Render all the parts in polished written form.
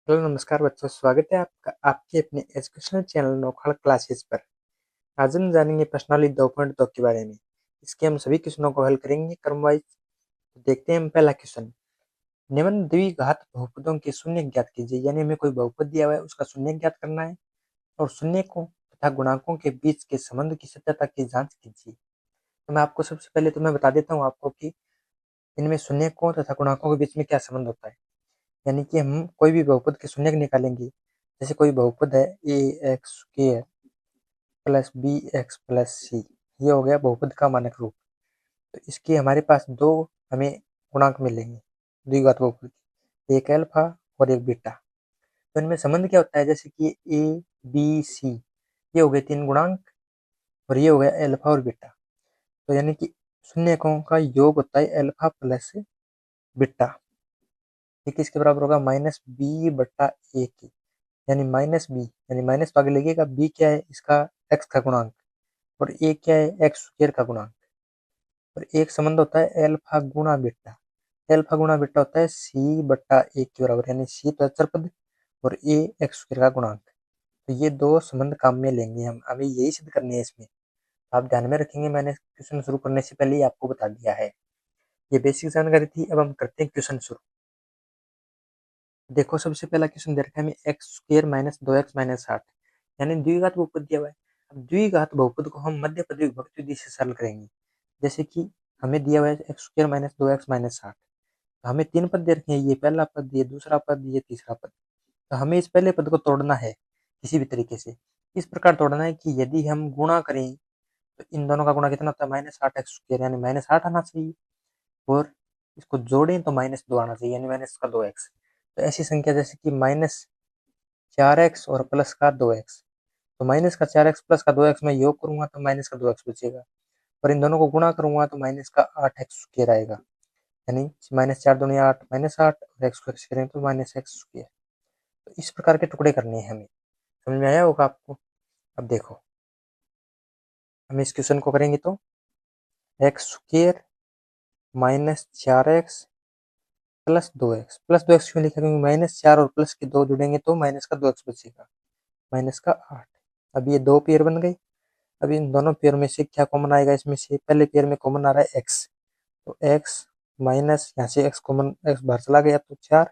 Hello नमस्कार बच्चों, स्वागत है आपका आपके अपने एजुकेशनल चैनल नौखड़ क्लासेस पर। आज हम जानेंगे प्रश्नावली 2.2 के बारे में। इसके हम सभी क्वेश्चनों को हल करेंगे क्रम वाइज। देखते हैं हम पहला क्वेश्चन। निम्न द्विघात बहुपदों के शून्य ज्ञात कीजिए। यानी हमें कोई बहुपद दिया हुआ है, उसका शून्य ज्ञात करना है और शून्यकों तथा गुणांकों के बीच के संबंध की सत्यता की जांच कीजिए। तो मैं आपको सबसे पहले तो मैं बता देता हूँ आपको कि इनमें शून्यकों तथा गुणांकों के बीच में क्या संबंध होता है। यानी कि हम कोई भी बहुपद के शून्यक निकालेंगे। जैसे कोई बहुपद है A X square plus B X plus C, ये हो गया बहुपद का मानक रूप। तो इसके हमारे पास दो हमें गुणांक मिलेंगे द्विघात बहुपद के, एक अल्फा और एक बीटा। तो इनमें संबंध क्या होता है, जैसे कि ए बी सी, ये हो गए तीन गुणांक और ये हो गया अल्फा और बीटा। तो यानी कि शून्यकों का योग होता है अल्फा प्लस बीटा। ये किसके बराबर होगा, माइनस बी बट्टा ए की। यानी माइनस बी, यानी माइनस तो आगे लगेगा। बी क्या है, इसका एक्स का गुणांक, और ए क्या है, एक्स स्क्वायर का गुणांक। और एक संबंध होता है एल्फा गुणा बीटा। एल्फा गुणा बीटा होता है सी बट्टा ए के बराबर, यानी सी तो अचर पद और ए एक्स स्क्वायर का गुणांक। तो ये दो संबंध काम में लेंगे हम, हमें यही सिद्ध करनी है इसमें। आप ध्यान में रखेंगे, मैंने क्वेश्चन शुरू करने से पहले ही आपको बता दिया है। ये बेसिक जानकारी थी। अब हम करते हैं क्वेश्चन शुरू। देखो, सबसे पहला क्वेश्चन दे रखा है हमें एक्स स्क्वायर माइनस 2x-8, यानी द्विघात बहुपद दिया हुआ है। अब द्विघात बहुपद को हम मध्य पद विभक्त विधि से सरल करेंगे। जैसे कि हमें दिया हुआ है एक्स स्क्वायर माइनस 2x-8, तो हमें तीन पद दे रखे हैं, ये पहला पद, ये दूसरा पद, ये तीसरा पद। तो हमें इस पहले पद को तोड़ना है किसी भी तरीके से। इस प्रकार तोड़ना है कि यदि हम गुणा करें तो इन दोनों का गुणा कितना होता है, -8x², यानी -8 आना चाहिए। और इसको जोड़ें तो -2 आना चाहिए, यानी माइनस का 2x। तो ऐसी संख्या जैसे कि -4x और प्लस का 2x, तो माइनस का 4x प्लस का 2x मैं योग करूंगा तो माइनस का 2x बचेगा। और इन दोनों को गुणा करूंगा तो माइनस का 8x² आएगा। यानी -4×2=8, -8 और x को x करें तो -x²। तो इस प्रकार के टुकड़े करने हैं हमें। समझ में आया होगा आपको। अब देखो, हम इस क्वेश्चन को करेंगे तो x² -4x प्लस 2x क्यों लिखा, क्योंकि -4 और प्लस के 2 जुड़ेंगे तो माइनस का 2x बचेगा, -8। अब ये दो पेयर बन गए। अब इन दोनों पेयर में से क्या कॉमन आएगा, इसमें से पहले पेयर में कॉमन आ रहा है x, तो x माइनस यहाँ से x कॉमन, x बाहर चला गया तो 4,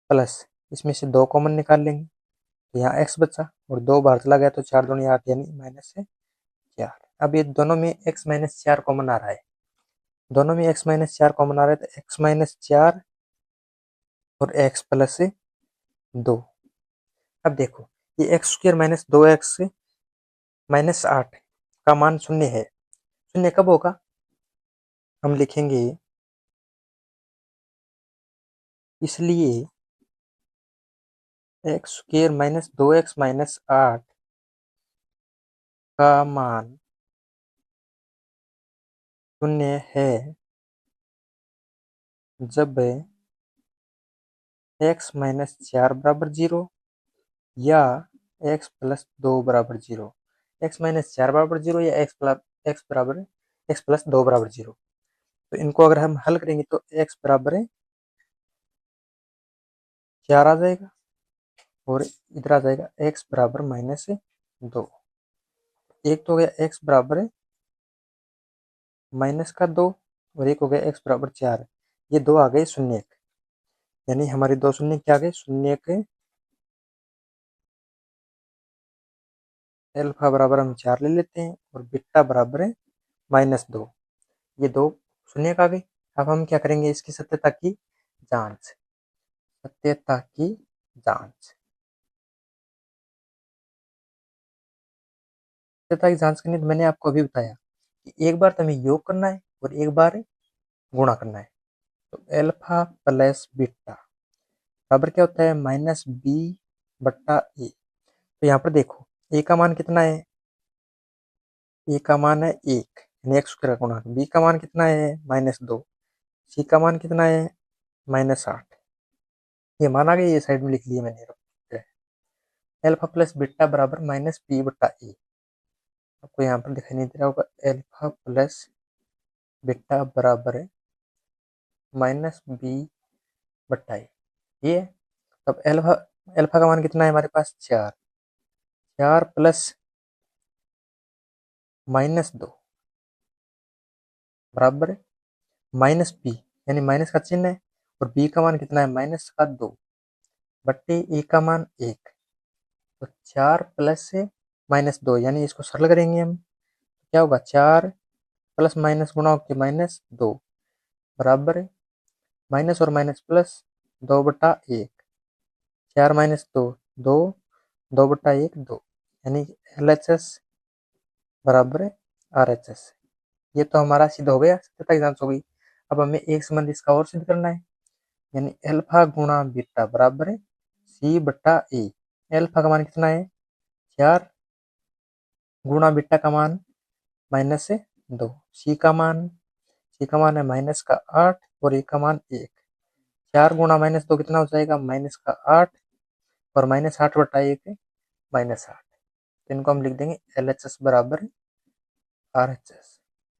प्लस इसमें से 2 कॉमन निकाल लेंगे तो यहाँ x बचा, और 2 बाहर चला गया तो 4×2=8, यानी -4। अब ये दोनों में x -4 कॉमन आ रहा है, दोनों में x -4 कॉमन आ रहा है, तो x -4 और x प्लस 2। अब देखो, ये x² -2x -8 का मान शून्य है। शून्य कब होगा, हम लिखेंगे इसलिए x² -2x -8 का मान शून्य है जब x -4 बराबर 0 या x प्लस 2 बराबर 0। x -4 बराबर 0 या x प्लस 2 बराबर 0। तो इनको अगर हम हल करेंगे तो x बराबर 4 आ जाएगा, और इधर आ जाएगा x बराबर -2। एक तो हो गया x बराबर -2 और एक हो गया x बराबर 4। ये दो आ गए शून्य, यानी हमारे दो शून्य क्या आ गए, शून्य के अल्फा बराबर हम 4 ले लेते हैं और बीटा बराबर है -2। ये दो शून्य आ गए। अब हम क्या करेंगे, इसकी सत्यता की जांच। सत्यता की जांच, सत्यता की जांच करनी तो मैंने आपको अभी बताया कि एक बार तो हमें योग करना है और एक बार गुणा करना है। तो अल्फा प्लस बीटा बराबर क्या होता है, -b बट्टा ए। तो यहाँ पर देखो, ए का मान कितना है, ए का मान है 1, यानी एक्स का गुणांक। बी का मान कितना है, -2। सी का मान कितना है, -8। ये मान आ गया, ये साइड में लिख लिया मैंने। एल्फा प्लस बीटा बराबर -b बट्टा ए। आपको यहाँ पर दिखाई नहीं दे रहा होगा, एल्फा प्लस बीटा बराबर है -b बट्टा ए, ये है। तब एल्फा एल्फा का मान कितना है हमारे पास 4, 4 प्लस -2 बराबर माइनस बी, यानी माइनस का चिन्ह है और बी का मान कितना है -2 बट्टे ए का मान 1। तो 4 प्लस से -2, यानी इसको सरल करेंगे हम, क्या होगा 4 प्लस माइनस गुणा होकर -2 बराबर है माइनस और माइनस प्लस 2/1, 4 -2 2, 2/1 2, यानी LHS बराबर है RHS। ये तो हमारा सिद्ध हो गया, सत्यता की जांच हो गई। अब हमें एक संबंध इसका और सिद्ध करना है, यानी अल्फा गुणा बीटा बराबर है C/A। अल्फा का मान कितना है 4 गुणा बीटा का मान -2, सी का मान है -8 और ए का मान 1। 4 गुणा -2 कितना हो जाएगा -8 और -8/1 है -8। तो इनको हम लिख देंगे LHS बराबर RHS।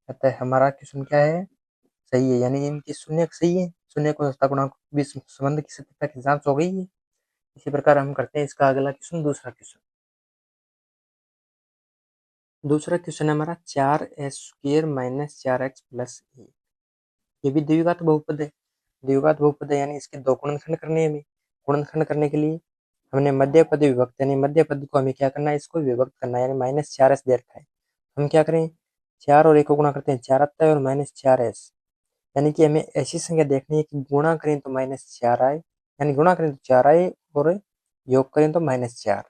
अतः हमारा क्वेश्चन क्या है, सही है, यानी इनकी शून्य सही है, शून्य को सत्ता गुणांक बीच संबंध की सत्यता की जांच हो गई है। इसी प्रकार हम करते हैं इसका अगला क्वेश्चन, दूसरा क्वेश्चन। दूसरा क्वेश्चन है हमारा 4s² - 4x + a। ये भी द्विघात बहुपद है, द्विघात बहुपद है, यानी इसके दो गुणनखंड करने हैं हमें। गुणनखंड करने के लिए हमने मध्य पद विभक्त, यानी मध्य पद को हमें क्या करना है, इसको विभक्त करना है, यानी -4s दे रखा है। हम क्या करें, 4 और 1 को गुणा करते हैं 4 आता है और -4s, यानी कि हमें ऐसी संख्या देखनी है कि गुणा करें तो -4 आए, यानी गुणा करें तो 4 आए और योग करें तो -4,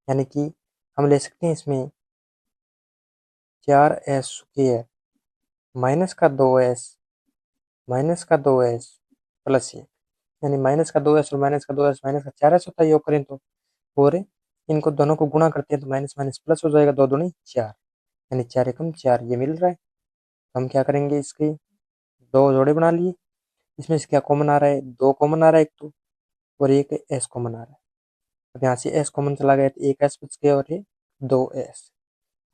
यानी कि हम ले सकते हैं इसमें 4s² माइनस का 2s प्लस 1, यानी माइनस का 2s और माइनस का 2s माइनस का 4s होता है योग करें तो, और इनको दोनों को गुणा करते हैं तो माइनस माइनस प्लस हो जाएगा, 2 दूनी 4, यानी 4 एकम 4 ये मिल रहा है। तो हम क्या करेंगे, इसके दो जोड़े बना लिए, इसमें से क्या कॉमन आ रहा है, 2 कॉमन आ रहा है एक तो, और एक s कॉमन आ रहा है। अब यहाँ से s कॉमन चला गया तो एक s बच गया और ये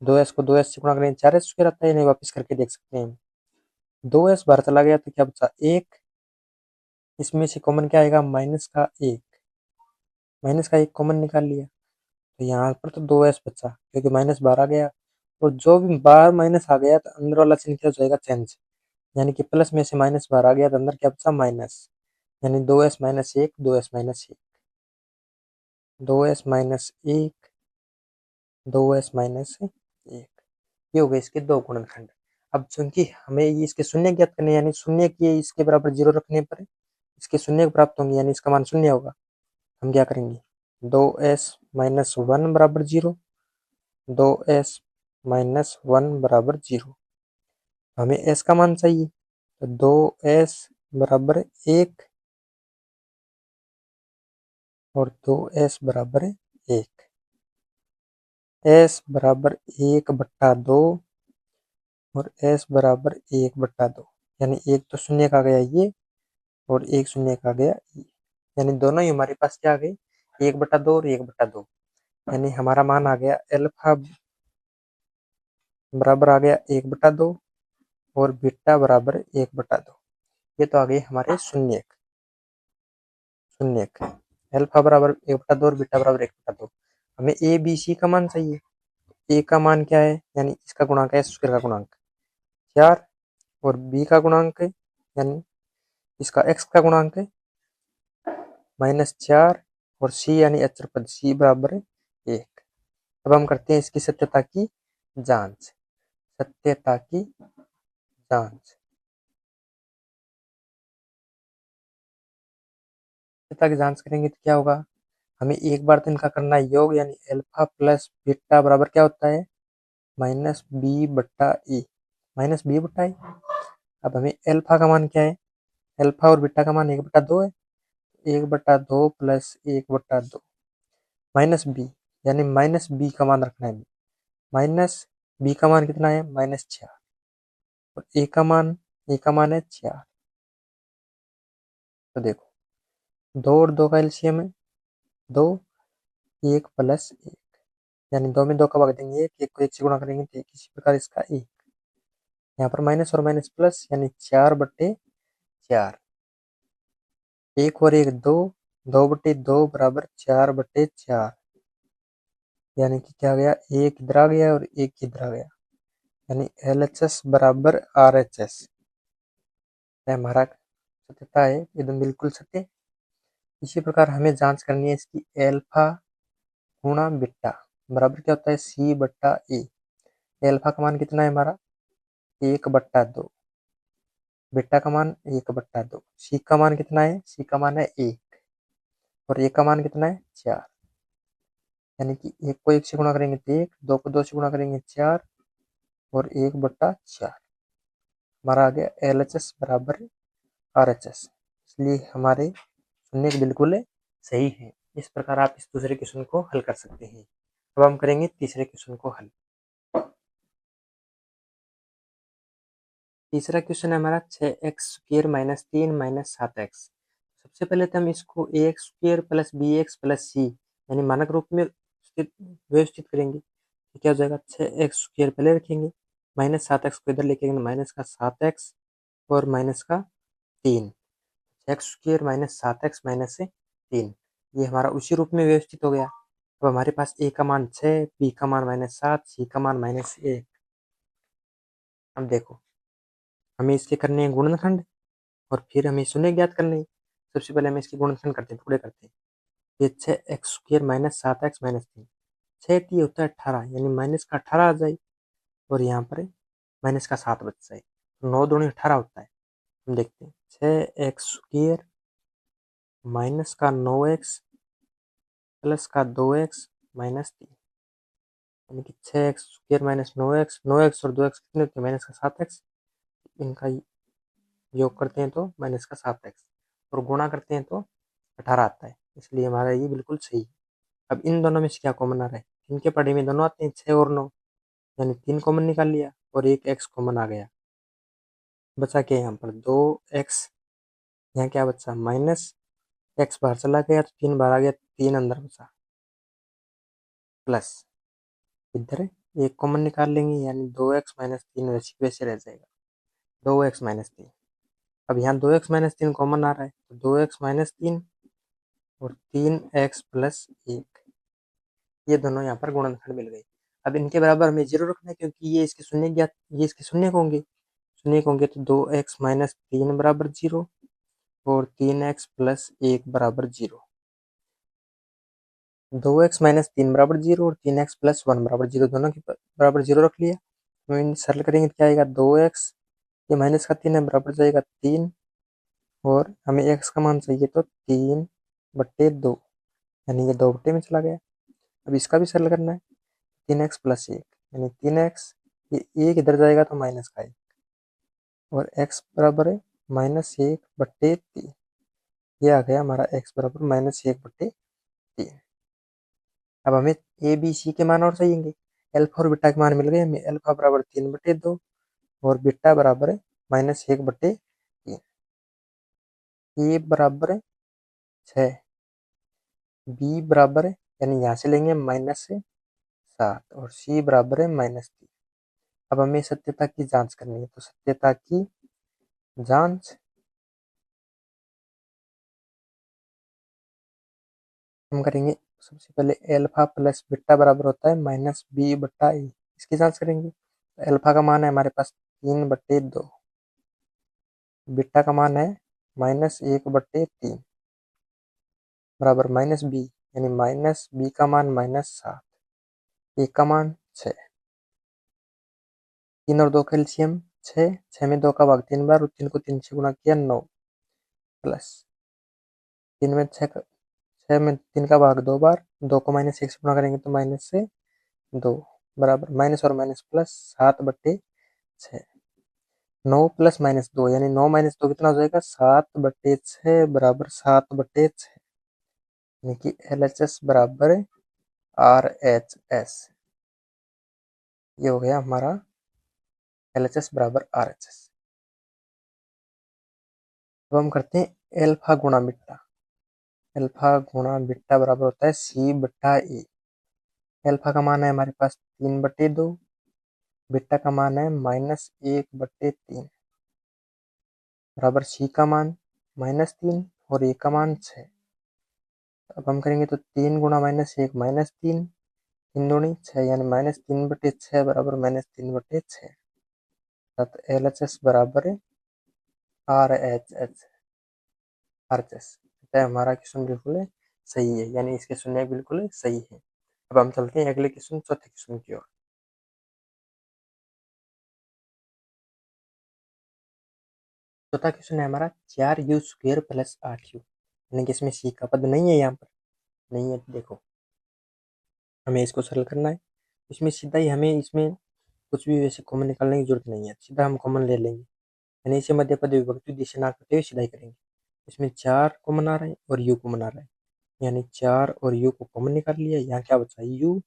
2s को 2s से गुणा करें 4s स्क्वायर आता है, नहीं वापस करके देख सकते हैं। 2s बाहर चला गया तो क्या बचा 1, इसमें से कॉमन क्या आएगा -1 कॉमन निकाल लिया, तो यहाँ पर तो 2s बचा क्योंकि माइनस बाहर आ गया, और जो भी बाहर माइनस आ गया तो अंदर वाला चिन्ह क्या हो जाएगा चेंज, यानी कि प्लस में से माइनस बाहर आ गया तो अंदर क्या बचा माइनस, यानी 2s - 1 2s - 1 2s - 1 2s - 1, ये हो गए इसके दो गुणनखंड। अब चूंकि हमें ये इसके शून्य ज्ञात करने, यानी शून्य की इसके बराबर 0 रखने पर इसके शून्य प्राप्त होंगे, यानी इसका मान शून्य होगा। हम क्या करेंगे, 2s - 1 बराबर 0, 2s - 1 बराबर 0। हमें s का मान चाहिए, तो 2s बराबर 1 और 2s बराबर 1, s बराबर 1/2 और s बराबर 1/2, यानी एक तो शून्य का गया ये और एक शून्य का गया ये, यानी दोनों ही हमारे पास क्या आ गए 1/2 और 1/2, यानी हमारा मान आ गया अल्फा बराबर आ गया 1/2 और बीटा बराबर 1/2। ये तो आ गए हमारे शून्य अल्फा बराबर 1/2 और बीटा बराबर 1/2। हमें ए बी सी का मान चाहिए, ए का मान क्या है, यानी इसका गुणांक है स्क्वायर का गुणांक 4, और बी का गुणांक है, यानी इसका एक्स का गुणांक है -4, और सी यानी अचर पद सी बराबर 1। अब हम करते हैं इसकी सत्यता की जांच, सत्यता की जांच। सत्यता की जांच करेंगे तो क्या होगा, हमें एक बार तो इनका करना है योग, यानी अल्फा प्लस बीटा बराबर क्या होता है -b/e, -b/e। अब हमें अल्फा का मान क्या है, अल्फा और बीटा का मान 1/2 है, 1/2 प्लस 1/2 माइनस बी, यानी माइनस बी का मान रखना है, माइनस बी का मान कितना है -4, और ए का मान है 4। तो देखो 2 और 2 का एलसीएम है 2, 1 प्लस 1, यानी 2 में 2 का भाग देंगे 1, 1 को 1 से गुणा करेंगे तो 1, इसी प्रकार इसका 1, यहाँ पर माइनस और माइनस प्लस, यानी 4/4, 1 और 1 2, 2/2 बराबर 4/4, यानी कि क्या आ गया, एक इधर आ गया और एक इधर आ गया, यानी LHS बराबर RHS। हमारा सत्यता है एकदम बिल्कुल सत्य। इसी प्रकार हमें जांच करनी है इसकी एल्फा गुणा बीटा बराबर क्या होता है C/A। एल्फा का मान कितना है हमारा 1/2, बीटा का मान 1/2, सी का मान कितना है, सी का मान है 1 और ए का मान कितना है 4, यानी कि 1 को 1 से गुणा करेंगे तो 1, 2 को 2 से गुणा करेंगे 4 और 1/4 हमारा आ गया LHS बराबर RHS। इसलिए हमारे सुनने के बिल्कुल सही है। इस प्रकार आप इस दूसरे क्वेश्चन को हल कर सकते हैं। अब हम करेंगे तीसरे क्वेश्चन को हल। तीसरा क्वेश्चन है हमारा 6x² - 3 - 7x। सबसे पहले तो हम इसको ax² + bx + c यानी मानक रूप में व्यवस्थित करेंगे। तो क्या हो जाएगा 6x² पहले रखेंगे, -7x को इधर लेके माइनस का 7x और माइनस का 3, x² - 7x - 3, ये हमारा उसी रूप में व्यवस्थित हो गया। अब हमारे पास a का मान 6, b का मान -7, c का मान -1। अब देखो हमें इसके करने हैं गुणनखंड और फिर हमें शून्य ज्ञात करने हैं। सबसे पहले हम इसके गुणनखंड करते हैं, टुकड़े करते हैं। ये 6x² - 7x - 3, 6 3 होता है 18, यानी माइनस का 18 आ जाए और यहाँ पर माइनस का 7 बच जाए, 9 दूनी 18 होता है। हम देखते हैं 6x² माइनस का 9x प्लस का 2x माइनस 3, यानी कि 6x² - 9x, 9x और 2x कितने होते हैं माइनस का 7x, इनका योग करते हैं तो माइनस का 7x और गुणा करते हैं तो 18 आता है, इसलिए हमारा ये बिल्कुल सही है। अब इन दोनों में से क्या कॉमन आ रहा है, इनके पढ़े में दोनों आते हैं 6 और 9, यानी 3 कॉमन निकाल लिया और एक x कॉमन आ गया। बचा क्या यहाँ पर 2x, यहाँ क्या बचा माइनस x बाहर चला गया तो 3 बाहर आ गया, 3 अंदर बचा प्लस इधर एक कॉमन निकाल लेंगे, यानी 2x - 3 वैसे वैसे रह जाएगा 2x - 3। अब यहाँ 2x - 3 कॉमन आ रहा है तो 2x - 3 और 3x + 1, ये दोनों यहाँ पर गुणनखंड मिल गए। अब इनके बराबर हमें 0 रखना है क्योंकि ये इसके शून्य ज्ञात, ये इसके शून्य होंगे, शून्य होंगे तो 2x - 3 बराबर 0 और 3x + 1 बराबर 0। 2x - 3 बराबर 0 और 3x + 1 बराबर 0, दोनों के बराबर 0 रख लिया। तो इन सरल करेंगे तो क्या आएगा 2x, ये माइनस का 3 है बराबर जाएगा 3 और हमें x का मान चाहिए तो 3/2, यानी ये 2 में चला गया। अब इसका भी सरल करना है 3x + 1, यानी 3x, ये 1 इधर जाएगा तो माइनस का 1 और x बराबर है -1/3, ये आ गया हमारा x बराबर -1/3। अब हमें ए बी सी के मान और चाहिए, अल्फा और बीटा के मान मिल गए हमें। अल्फा बराबर 3/2 और बीटा बराबर है -1/3, ए बराबर है 6, बी बराबर है यानी यहाँ से लेंगे -7 और सी बराबर है -3। अब हमें सत्यता की जांच करनी है, तो सत्यता की जांच हम करेंगे। सबसे पहले अल्फा प्लस बीटा बराबर होता है -b/a, इसकी जांच करेंगे। अल्फा का मान है हमारे पास 3/2, बीटा का मान है -1/3 बराबर -b, यानी -b का मान -7, ए का मान 6, 3 और 2 का एलसीएम 6, 6 में 2 का भाग 3 बार और 3 को 3 से गुणा किया 9 प्लस 3 में 6 6 में 3 का भाग 2 बार, 2 को -1 से गुणा करेंगे तो माइनस से 2 बराबर माइनस और माइनस प्लस 7/6, 9 + -2 यानी 9 - 2 कितना हो जाएगा 7/6 बराबर 7/6, यानी कि LHS बराबर RHS। ये हो गया हमारा LHS बराबर RHS। अब हम करते हैं अल्फा गुणा बीटा। अल्फा गुणा बीटा बराबर होता है C/A। अल्फा का मान है हमारे पास 3/2, बीटा का मान है -1/3 बराबर सी का मान -3 और ए का मान 6, अब हम करेंगे तो 3 × -1 -3, 3 दूनी 6 यानी -3/6 बराबर -3/6। तब LHS बराबर RHS। तो हमारा क्वेश्चन बिल्कुल सही है, यानी इसके शून्य बिल्कुल सही है। अब हम चलते हैं अगले क्वेश्चन, चौथे क्वेश्चन की ओर। चौथा क्वेश्चन है हमारा 4u² + 8u, यानी कि इसमें सी का पद नहीं है, यहाँ पर नहीं है। देखो हमें इसको सरल करना है, इसमें सीधा ही हमें इसमें कुछ भी वैसे कॉमन निकालने की जरूरत नहीं है, सीधा हम कॉमन ले लेंगे, यानी इसे मध्य पद विभक्ति दिशा ना करते हुए सीधा ही करेंगे। इसमें 4 कॉमन आ रहा है और u कॉमन आ रहा है, यानी 4 और u को कॉमन निकाल लिया। यहाँ क्या बचा u,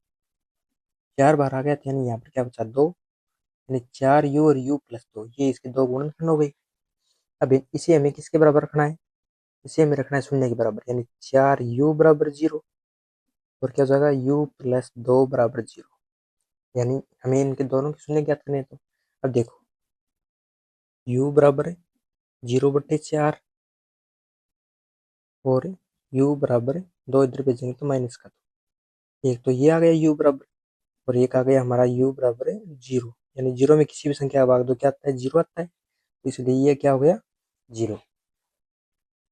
4 बाहर आ गया, यानी यहाँ पर क्या बचा 2, यानी 4u और u + 2, ये इसके दो गुणनखंड हो गई। अब इसे हमें किसके बराबर रखना है, इसे हमें रखना है शून्य के बराबर, यानी 4u बराबर 0, और क्या हो जाएगा u + 2 बराबर 0, यानी हमें इनके दोनों के शून्य ज्ञात करने हैं। तो अब देखो u बराबर है 0/4 और u बराबर 2, इधर भेजेंगे तो माइनस का, तो एक तो ये आ गया u बराबर, और एक आ गया हमारा u बराबर 0, यानी 0 में किसी भी संख्या का भाग दो क्या आता है, 0 आता है, तो इसलिए ये क्या हो गया 0।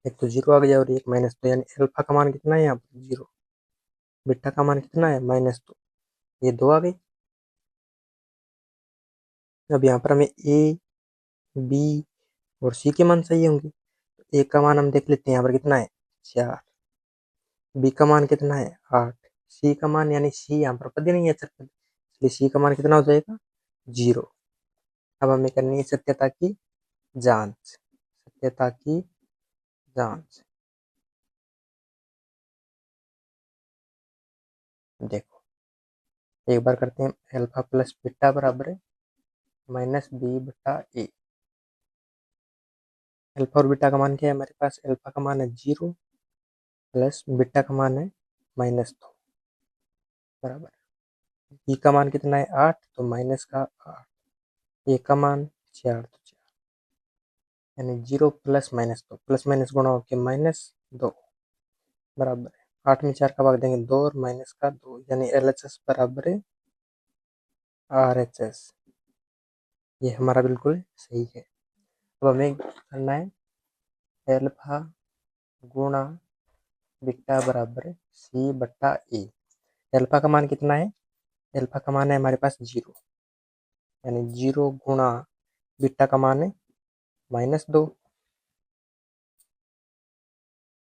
एक तो 0 आ गया और एक -2, यानी अल्फा का मान कितना है यहाँ पर 0, बीटा का मान कितना है -2, ये 2 आ गई। अब यहाँ पर हमें ए, बी और सी के मान चाहिए होंगे, तो ए का मान हम देख लेते हैं, यहाँ पर कितना है 4, बी का मान कितना है 8, सी का मान, यानी सी यहाँ पर पद ही नहीं है अचर पद, इसलिए सी का मान कितना हो जाएगा 0। अब हमें करनी है सत्यता की जांच, सत्यता की जांच। देखो एक बार करते हैं, अल्फा + बीटा बराबर है -b/a। अल्फा और बीटा का मान क्या है हमारे पास, अल्फा का मान है 0 प्लस बीटा का मान है -2 बराबर, बी का मान कितना है 8, तो माइनस का 8, ए का मान 4, तो 4, यानी 0 + -2, प्लस माइनस गुणा होकर -2 बराबर है 8 में 4 का भाग देंगे 2 और माइनस का 2, यानी LHS बराबर है RHS। ये हमारा बिल्कुल सही है। अब हमें करना है अल्फा गुणा बीटा बराबर C/A। अल्फा का मान कितना है, अल्फा का मान है हमारे पास 0, यानी 0 गुणा बीटा का मान है -2,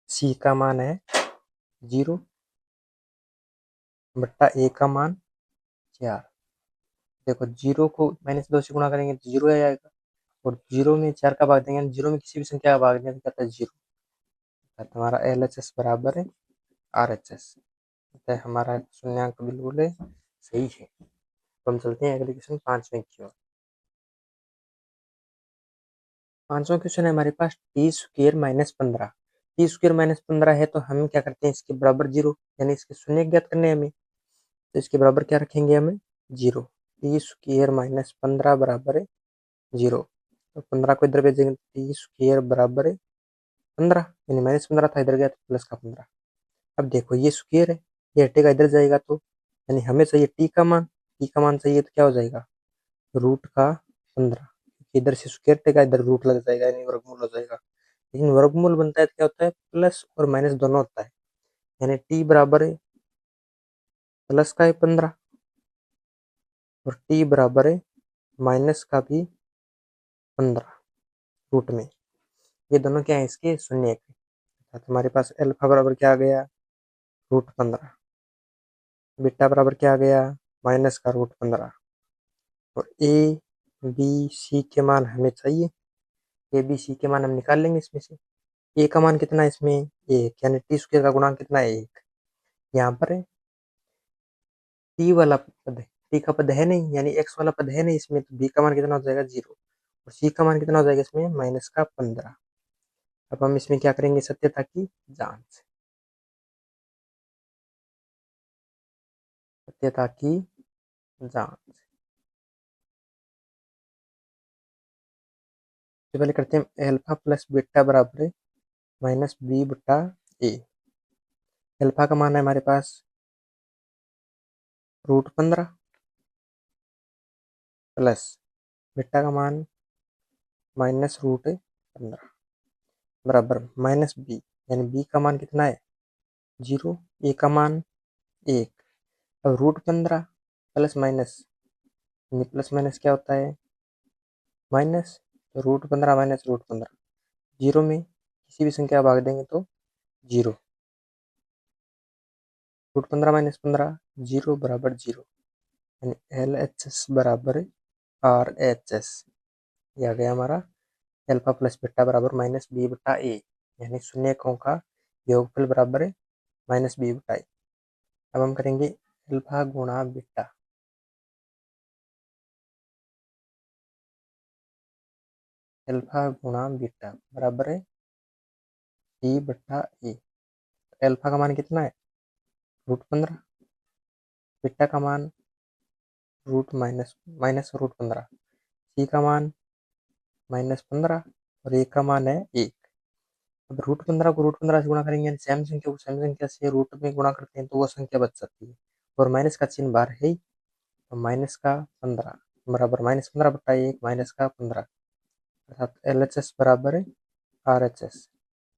सी का मान है 0 बट्टा ए का मान 4। देखो 0 को -2 से गुणा करेंगे तो 0 आ जाएगा, और 0 में 4 का भाग देंगे, 0 में किसी भी संख्या का भाग देंगे तो क्या आता है 0। हमारा LHS बराबर है RHS, तो हमारा शून्यांक बिल्कुल सही है। तो हम चलते हैं अगले क्वेश्चन 5वें की ओर। 5वां क्वेश्चन है हमारे पास t² - 15। t² - 15 है, तो हम क्या करते हैं इसके बराबर 0, यानी इसके शून्य ज्ञात करने हैं हमें, तो इसके बराबर क्या रखेंगे हमें 0। t² - 15 बराबर है 0, तो 15 को इधर भेजेंगे, t² बराबर है 15, यानी -15 था, इधर गया तो प्लस का 15। अब देखो ये स्क्वायर है, ये हटेगा इधर जाएगा, तो यानी हमें चाहिए टी का मान, टी का मान चाहिए तो क्या हो जाएगा √15, इधर से स्क्वायर हटेगा, इधर रूट लग जाएगा, यानी वर्गमूल हो जाएगा। लेकिन वर्गमूल बनता है तो क्या होता है, प्लस और माइनस दोनों होता है, यानी टी बराबर है प्लस का है 15 और टी बराबर है माइनस का भी 15 रूट में, ये दोनों क्या है इसके शून्य के। तो हमारे पास अल्फा बराबर क्या आ गया √15, बीटा बराबर क्या आ गया माइनस का √15, और ए बी सी के मान हमें चाहिए, ए बी सी के मान हम निकाल लेंगे इसमें से। ए का मान कितना है इसमें 1, यानी t² का गुणांक कितना है 1, यहाँ पर है टी वाला पद है, टी का पद है नहीं, यानी x वाला पद है नहीं इसमें, तो बी का मान कितना हो जाएगा 0, और सी का मान कितना हो जाएगा इसमें माइनस का 15। अब हम इसमें क्या करेंगे सत्यता की जांच, सत्यता की जांच। तो पहले करते हैं अल्फा + बीटा बराबर है -b/a। अल्फा का मान है हमारे पास √15 प्लस बीटा का मान -√15 बराबर -b, यानी b का मान कितना है 0, a का मान 1। अब √15 प्लस माइनस, प्लस माइनस क्या होता है माइनस, तो √15 माइनस √15, 0 में किसी भी संख्या भाग देंगे तो 0, √15 माइनस 15 0 बराबर 0, यानी LHS बराबर RHS। यह आ गया हमारा अल्फा प्लस बीटा बराबर -b/a, यानी शून्यकों का योगफल बराबर -b/a। अब हम करेंगे अल्फा गुणा बीटा, अल्फा गुणा बीटा बराबर है b/a। अल्फा का मान कितना है √15, बीटा का मान रूट माइनस √15, सी का मान -15 और ए का मान है 1। अब √15 को √15 से गुणा करेंगे, यानी सेम संख्या को सेम संख्या से रूट में गुणा करते हैं तो वो संख्या बच सकती है, और माइनस का चिन्ह बाहर है ही, तो माइनस का 15 बराबर -15/1 माइनस का 15, अर्थात LHS बराबर है RHS।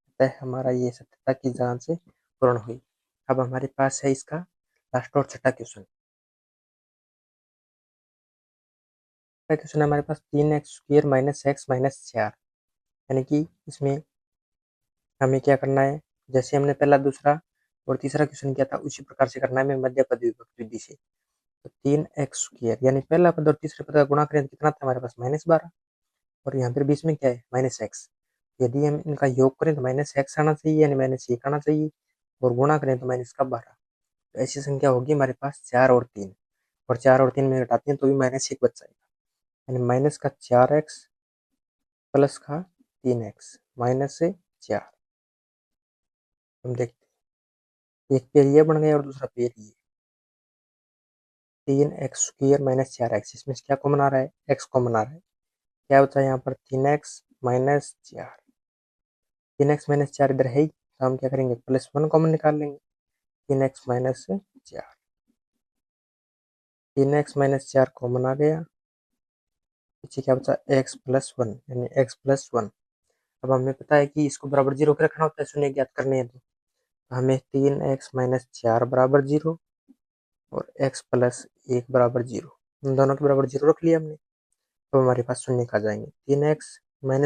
अतः हमारा ये सत्यता की जांच से पूर्ण हुई। अब हमारे पास है इसका लास्ट और छठा क्वेश्चन। क्वेश्चन है हमारे पास 3x² - x - 4, यानी कि इसमें हमें क्या करना है, जैसे हमने पहला दूसरा और तीसरा क्वेश्चन किया था उसी प्रकार से करना है, मैं मध्य पद विभक्त विधि से। तो 3x² यानी पहला पद और तीसरे पद का गुणा करें तो कितना था हमारे पास -12, और यहाँ पर बीच में क्या है -x। यदि हम इनका योग करें तो -x आना चाहिए, यानी -1 आना चाहिए, और गुणा करें तो -12। तो ऐसी संख्या होगी हमारे पास 4 और 3, और 4 और 3 में घटाते हैं तो भी -1 बच जाएगा, यानी माइनस का 4x प्लस का 3x माइनस से 4। हम देखते हैं एक पेड़ ये बन गया और दूसरा पेड़ ये, 3x² - 4x, इसमें से क्या कॉमन आ रहा है x कॉमन आ रहा है, क्या होता है यहाँ पर 3x - 4, 3x - 4 इधर है ही, तो हम क्या करेंगे +1 कॉमन निकाल लेंगे, 3x - 4, 3x - 4 कॉमन आ गया, पीछे क्या बचा x + 1, यानी x + 1। अब हमें पता है कि इसको बराबर 0 के रखना होता है शून्य ज्ञात करने हैं, तो हमें 3x - 4 बराबर 0 और x + 1 बराबर 0, इन दोनों के बराबर 0 रख लिया हमने। तो हमारे पास शून्य आ जाएंगे, 3x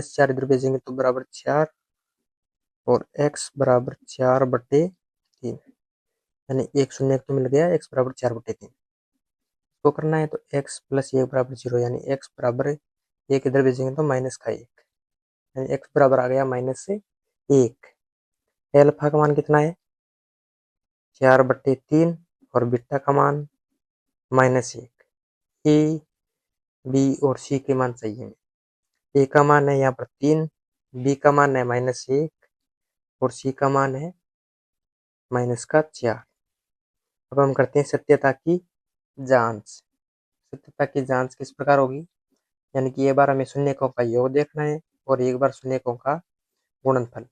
- 4 इधर भेजेंगे तो बराबर 4, और x बराबर 4/3, यानी एक शून्य तो मिल गया, x बराबर 4/3। इसको करना है तो x + 1 बराबर 0, यानी x बराबर 1 इधर भेजेंगे तो -1, यानी x बराबर आ गया -1। अल्फा का मान कितना है 4/3, और बीटा का मान -1। ए, बी और सी के मान चाहिए हमें। ए का मान है यहाँ पर 3, बी का मान है -1 और सी का मान है -4। अब हम करते हैं सत्यता की जांच। सत्यता की जांच किस प्रकार होगी, यानी कि एक बार हमें शून्यकों का योग देखना है और एक बार शून्यकों का गुणनफल।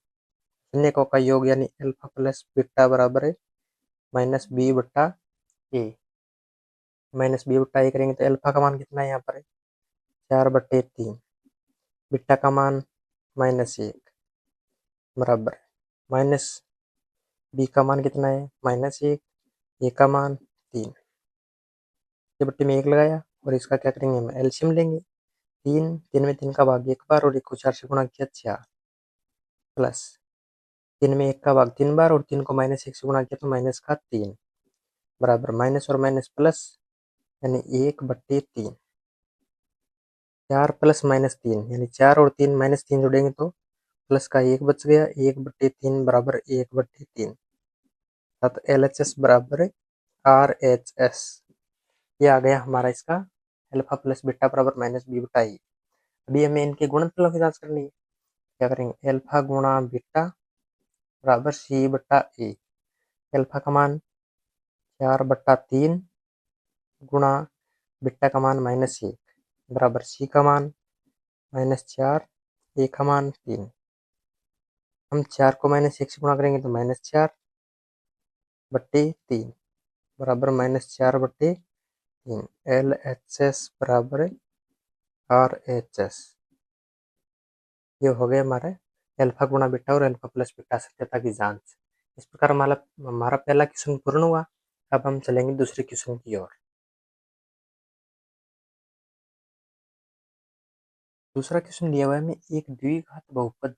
शून्यकों का योग यानी अल्फा प्लस बीटा बराबर है -b/a, -b/a करेंगे तो अल्फा का मान कितना है यहाँ पर 4/3, बीटा का मान -1 बराबर माइनस बी का मान कितना है -1, ए का मान 3, ये बट्टे में 1 लगाया, और इसका क्या करेंगे हम एलसीएम लेंगे। 3 में 3 का भाग एक बार और 1 को 4 से गुणा किया 4, प्लस 3 में 1 का भाग 3 बार और 3 को -1 से गुणा किया तो -3 बराबर माइनस और माइनस प्लस, यानी 1/3, 4 + -3, यानी 4 और 3 -3 जोड़ेंगे तो प्लस का 1 बच गया, 1/3 बराबर 1/3, अर्थात LHS बराबर RHS। ये आ गया हमारा इसका अल्फा प्लस बीटा बराबर -b/a। अभी हमें इनके गुणनफलों की जांच करनी है। क्या करेंगे अल्फा गुणा बीटा बराबर c/a। अल्फा का मान 4/3 गुणा बीटा का मान -1 बराबर c का मान -4, ए का मान 3। हम 4 को -1 से गुणा करेंगे तो -4, बट्टे 3 बराबर -4/3। LHS बराबर RHS। ये हो गया हमारा अल्फा गुणा बीटा और अल्फा प्लस बीटा सत्यता की जांच। इस प्रकार हमारा हमारा पहला क्वेश्चन पूर्ण हुआ। अब हम चलेंगे दूसरे क्वेश्चन की ओर। दूसरा क्वेश्चन दिया हुआ है हमें, एक द्विघात बहुपद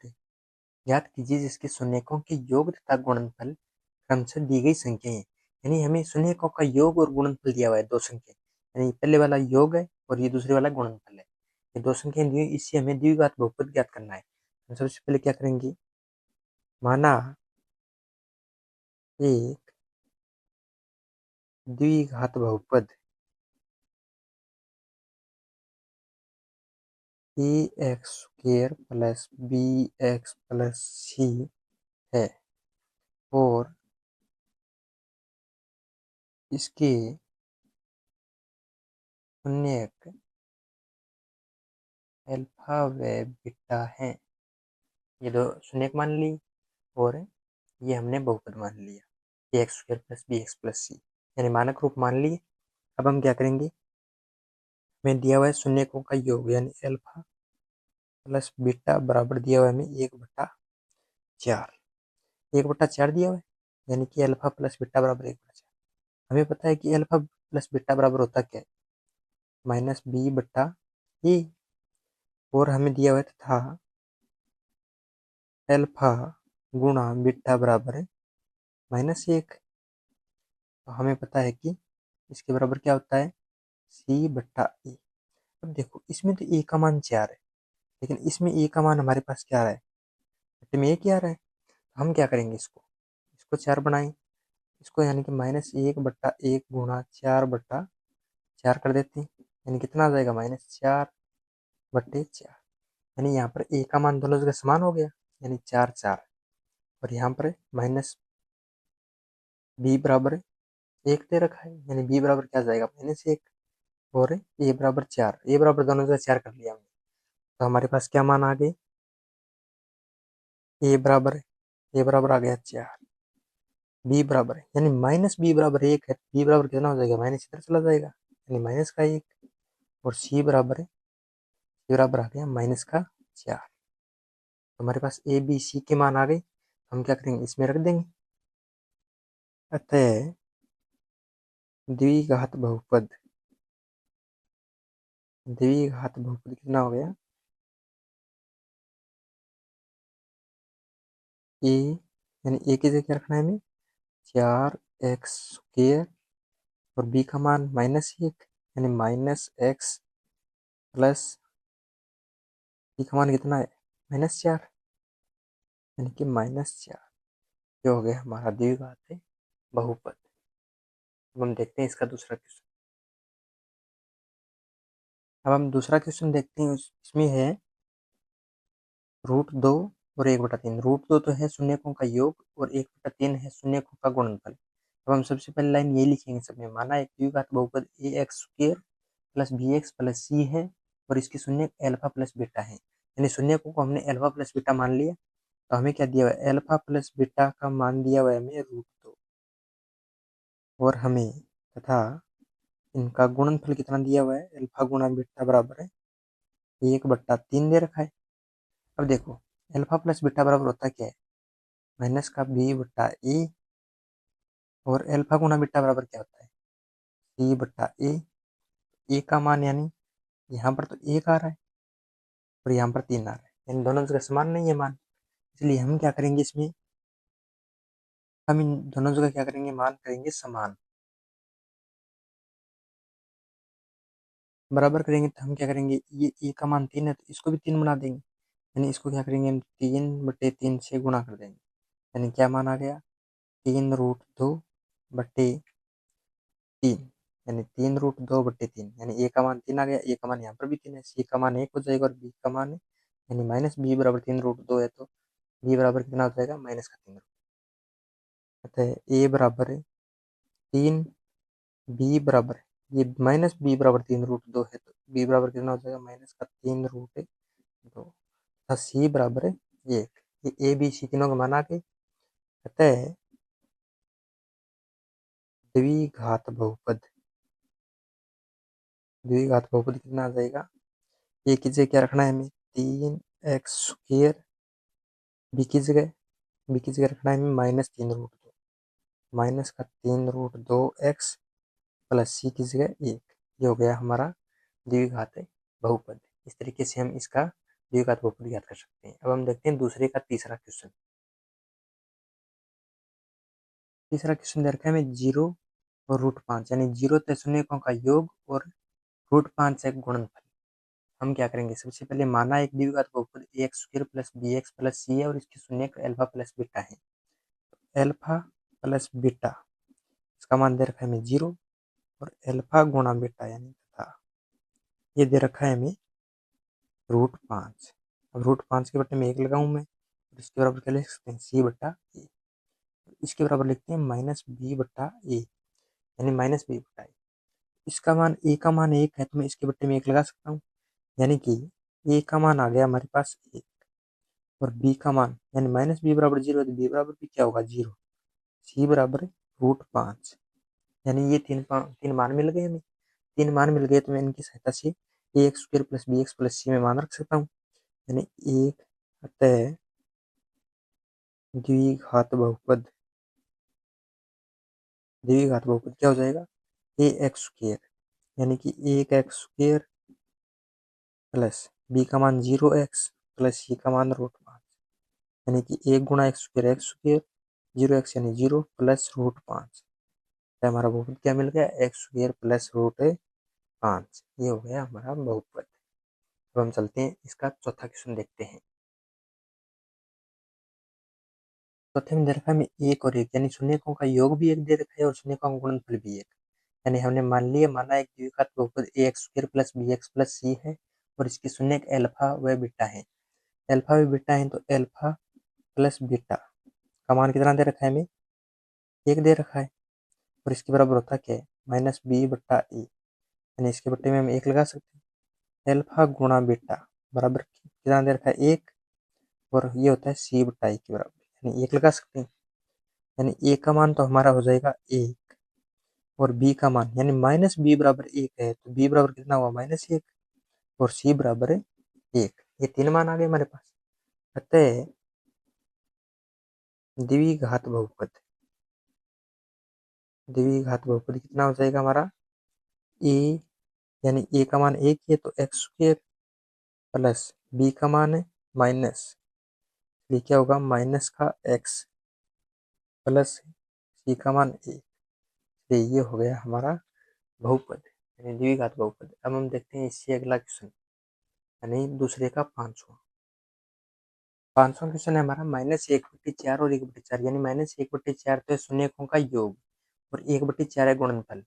ज्ञात कीजिए जिसके शून्यकों के योग तथा गुणनफल क्रमशः दी गई संख्या है। यानी हमें शून्यकों का योग और गुणनफल दिया हुआ है, दो संख्या, यानी पहले वाला योग है और ये दूसरे वाला गुणनफल है। ये दो संख्या दी हुई, इससे हमें द्विघात बहुपद ज्ञात करना है। हम सबसे पहले क्या करेंगे, माना एक द्विघात बहुपद ax² plus bx plus c है और इसके शून्यक अल्फा व बीटा है। ये दो शून्यक मान ली और ये हमने बहुपद मान लिया ax² plus bx plus c, यानी मानक रूप मान लिए। अब हम क्या करेंगे, हमें दिया हुआ है शून्यकों का योग यानी अल्फा प्लस बीटा बराबर दिया हुआ है हमें 1/4। 1/4 दिया हुआ है, यानी कि अल्फा प्लस बीटा बराबर 1/4। हमें पता है कि अल्फा प्लस बीटा बराबर होता क्या है, -b/e। और हमें दिया हुआ है तथा अल्फा गुणा बीटा बराबर है -1। तो हमें पता है कि इसके बराबर क्या होता है, c/e। अब देखो इसमें तो ए का मान 4 है, लेकिन इसमें ए का मान हमारे पास क्या आ रहा है, बट्टे में ए क्या आ रहा है। तो हम क्या करेंगे, इसको इसको 4 बनाएं, इसको यानी कि -1/1 गुणा 4/4 कर देते हैं, यानी कितना आ जाएगा -4/4। यानी यहाँ पर ए का मान दोनों जगह समान हो गया, यानी 4 4। और यहाँ पर माइनस बी बराबर 1 दे रखा है, यानी बी बराबर क्या जाएगा -1। और ए बराबर 4, ए बराबर दोनों जगह 4 कर लिया हमने। तो हमारे पास क्या मान आ गए, ए बराबर आ गया 4, बी बराबर है यानी -b बराबर 1 है, बी बराबर कितना हो जाएगा, माइनस इधर चला जाएगा यानी -1। और सी बराबर है, सी बराबर आ गया -4। तो हमारे पास ए बी सी के मान आ गए। हम क्या करेंगे, इसमें रख देंगे। अतः द्विघात बहुपद कितना हो गया, ए यानी ए की जगह क्या रखना है हमें, 4x² और बी का मान -1 यानी -x प्लस बी का मान कितना है -4, यानी कि -4। जो हो गया हमारा द्विघात है बहुपद। अब हम देखते हैं इसका दूसरा क्वेश्चन। अब हम दूसरा क्वेश्चन देखते हैं, इसमें है √2 और 1/3। √2 तो है शून्यकों का योग और 1/3 है शून्यकों का गुणनफल। अब हम सबसे पहले लाइन ये लिखेंगे सब में, माना एक द्विघात बहुपद ax² plus bx plus c है और इसके शून्यक अल्फा प्लस बीटा है, यानी शून्यकों को हमने अल्फा प्लस बीटा मान लिया। तो हमें क्या दिया हुआ है, अल्फा प्लस बीटा का मान दिया हुआ है हमें √2 और हमें तथा इनका गुणनफल कितना दिया हुआ है, अल्फा गुणा बीटा बराबर है 1/3 दे रखा है। अब देखो अल्फा प्लस बीटा बराबर होता क्या है, माइनस का b/e और अल्फा गुणा बीटा बराबर क्या होता है, c/a। ए का मान यानी यहाँ पर तो 1 आ रहा है और यहाँ पर 3 आ रहा है, यानी दोनों जगह समान नहीं है मान। इसलिए हम क्या करेंगे, इसमें हम इन दोनों जगह क्या करेंगे, मान करेंगे समान। बराबर करेंगे तो हम क्या करेंगे, ये ए का मान 3 है तो इसको भी 3 बना देंगे, यानी इसको क्या करेंगे हम 3/3 से गुणा कर देंगे, यानी क्या मान आ गया 3√2/3, यानी 3√2/3, यानी ए का मान 3 आ गया। ए का मान यहाँ पर भी 3 है, सी का मान 1 हो जाएगा और बी का मान है यानी -b बराबर 3√2 है, तो बी बराबर कितना हो जाएगा -3। अतः ए बराबर है 3, बी बराबर है ये -b बराबर 3√2 है, तो बी बराबर कितना हो जाएगा -3√2। सी बराबर है 1। ये ए बी सी तीनों का मान आ गए। अतः द्विघात बहुपद। द्विघात बहुपद कितना आ जाएगा, ए की जगह क्या रखना है हमें, 3x², बी की जगह रखना है हमें -3√2, माइनस का 3√2x प्लस सी की जगह 1। ये हो गया हमारा द्विघात बहुपद। इस तरीके से हम इसका द्विघात बहुपद ज्ञात कर सकते हैं। अब हम देखते हैं दूसरे का तीसरा क्वेश्चन। तीसरा क्वेश्चन दे रखा है हमें 0 और √5, यानी 0 तक शून्यकों का योग और √5 एक गुणनफल। हम क्या करेंगे, सबसे पहले माना एक द्विघात बहुपद ax² प्लस bx प्लस सी है और इसके शून्यक अल्फा प्लस बीटा है। अल्फा प्लस बीटा, इसका मान दे रखा है हमें 0 और अल्फा गुणा बीटा यानी तथा ये दे रखा है हमें √5। अब √5 के बटे में 1 लगाऊं मैं, और इसके बराबर क्या लिख सकते हैं, c बटा ए। इसके बराबर लिखते हैं -b बटा ए, यानी -b बटा ए। इसका मान ए का मान 1 है तो मैं इसके बट्टे में 1 लगा सकता हूँ, यानी कि ए का मान आ गया हमारे पास 1 और बी का मान यानी -b बराबर 0 है तो बी बराबर भी क्या होगा 0, सी बराबर √5, यानी ये तीन मान मिल गए हमें। तीन मान मिल गए तो मैं इनकी सहायता से ax² प्लस bx प्लस सी में मान रख सकता हूँ, यानी एक अतः द्विघात बहुपद। द्विघात बहुपद क्या हो जाएगा, ax², यानी कि 1x² प्लस बी का मान 0x प्लस सी का मान √5, यानी कि 1 गुणा x², 0x यानी 0 प्लस √5। तो हमारा बहुपद क्या मिल गया, x² प्लस √5। ये हो गया हमारा बहुपद। अब हम चलते हैं इसका चौथा क्वेश्चन देखते हैं। चौथे में दे रखा है हमें 1 और 1, यानी शून्यकों का योग भी 1 दे रखा है और शून्यकों का गुणनफल भी 1। यानी हमने माना एक द्विघात बहुपद ax² प्लस bx प्लस सी है और इसके शून्यक अल्फा व बीटा है। अल्फा व बीटा है तो अल्फा प्लस बीटा का मान कितना दे रखा है हमें, 1 दे रखा है और इसके बराबर होता क्या है, -b बटा ए, यानी इसके बट्टे में हम 1 लगा सकते हैं। अल्फा गुणा बीटा बराबर कितना दे रखा है 1 और ये होता है c बटा ए के बराबर, यानी 1 लगा सकते हैं। यानी ए का मान तो हमारा हो जाएगा 1 और बी का मान यानी -b बराबर 1 है तो b बराबर कितना हुआ -1 और c बराबर 1। ये तीन मान आ गए हमारे पास। अतः द्विघात बहुपद, द्विघात बहुपद कितना हो जाएगा हमारा, ए यानी ए का मान 1 है तो x² प्लस बी का मान है माइनस, ये क्या होगा माइनस का x प्लस सी का मान 1। तो ये हो गया हमारा बहुपद यानी द्विघात बहुपद। अब हम देखते हैं इससे अगला क्वेश्चन, यानी दूसरे का 5वां क्वेश्चन है हमारा -1/4 और 1/4, यानी -1/4 तो शून्यकों का योग और 1/4 है गुणनफल।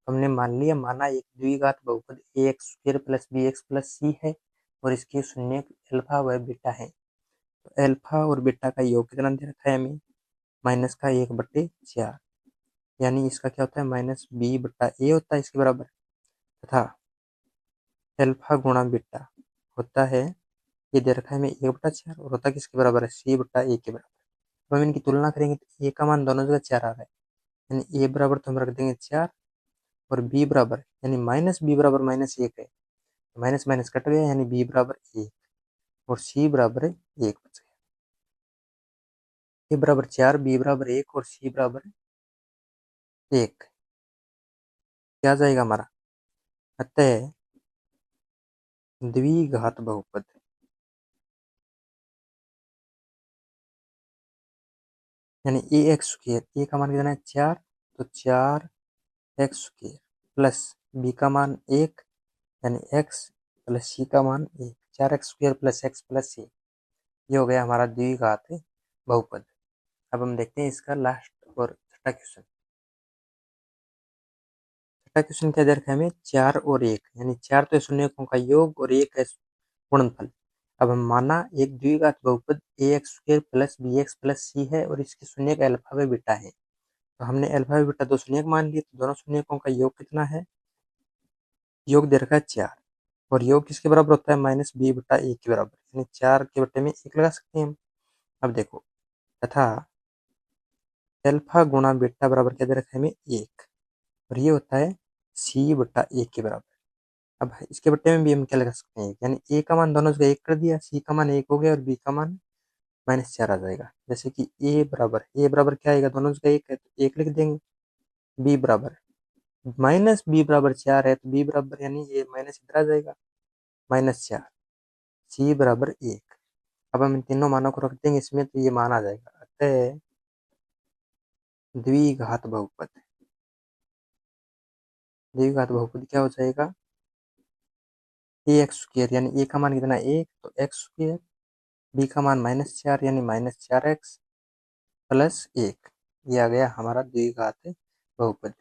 हमने माना एक द्विघात बहुपद ax² प्लस bx प्लस सी है और इसके शून्यक अल्फा व बीटा है। तो अल्फा और बीटा का योग कितना दे रखा है हमें, माइनस का 1/4, यानी इसका क्या होता है -b बटा ए होता है इसके बराबर, तथा अल्फा गुणा बीटा होता है, ये दे रखा है हमें 1/4 और होता किसके बराबर है, c बटा ए के बराबर। अब हम इनकी तुलना करेंगे तो ए का मान दोनों जगह 4 आ रहा है, यानी ए बराबर तो हम रख देंगे 4 और बी बराबर यानी -b बराबर -1 है, माइनस माइनस कट गया यानी बी बराबर 1 और सी बराबर 1 बच गया। ए बराबर 4, बी बराबर 1 और सी बराबर 1 क्या जाएगा हमारा, अतः द्विघात बहुपद, यानी ax², ए का मान कितना है 4 तो 4x² प्लस बी का मान 1 यानी x प्लस सी का मान 1, 4x² plus x plus C. ये हो गया हमारा द्विघात बहुपद। अब हम देखते हैं इसका लास्ट और छठा क्वेश्चन। छठा क्वेश्चन क्या दे रखा है हमें, 4 और 1, यानी 4 तो शून्यकों का योग और 1 है गुणनफल। अब हम माना एक द्विघात बहुपद ax² प्लस bx प्लस सी है और इसके शून्यक अल्फा व बीटा है। तो हमने अल्फा व बीटा दो शून्यक मान लिए, तो दोनों शून्यकों का योग कितना है, योग दे रखा है 4 और योग किसके बराबर होता है -b बटा ए के बराबर, यानी 4 के बटे में 1 लगा सकते हैं हम। अब देखो तथा अल्फा गुणा बीटा बराबर क्या दे रखा है हमें 1, और ये होता है सी बटा ए के बराबर। अब इसके बट्टे में भी हम क्या लगा सकते हैं, यानी ए का मान दोनों जगह 1 कर दिया, सी का मान 1 हो गया और बी का मान -4 आ जाएगा। जैसे कि ए बराबर क्या आएगा, दोनों जगह 1 है तो 1 लिख देंगे। बी बराबर बी बराबर 4 है तो बी बराबर यानी ये माइनस इधर आ जाएगा, -4। सी बराबर 1। अब हम इन तीनों मानों को रख देंगे इसमें तो ये मान आ जाएगा, अतः द्विघात बहुपद। द्विघात बहुपद क्या हो जाएगा, ए एक्स स्क्र, यानी ए का मान कितना 1 तो एक्स स्क्र, बी का मान -4 यानी -4x प्लस 1। ये आ गया हमारा द्विघात बहुपद।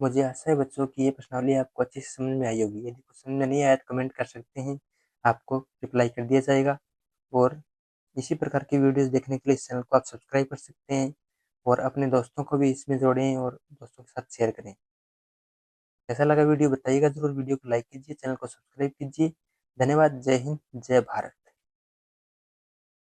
मुझे आशा है बच्चों की ये प्रश्नावली आपको अच्छे से समझ में आई होगी। यदि कुछ समझ में नहीं आया तो कमेंट कर सकते हैं, आपको रिप्लाई कर दिया जाएगा। और इसी प्रकार की वीडियोस देखने के लिए इस चैनल को आप सब्सक्राइब कर सकते हैं और अपने दोस्तों को भी इसमें जोड़ें और दोस्तों के साथ शेयर करें। कैसा लगा वीडियो बताइएगा जरूर, वीडियो को लाइक कीजिए, चैनल को सब्सक्राइब कीजिए। धन्यवाद। जय हिंद, जय भारत।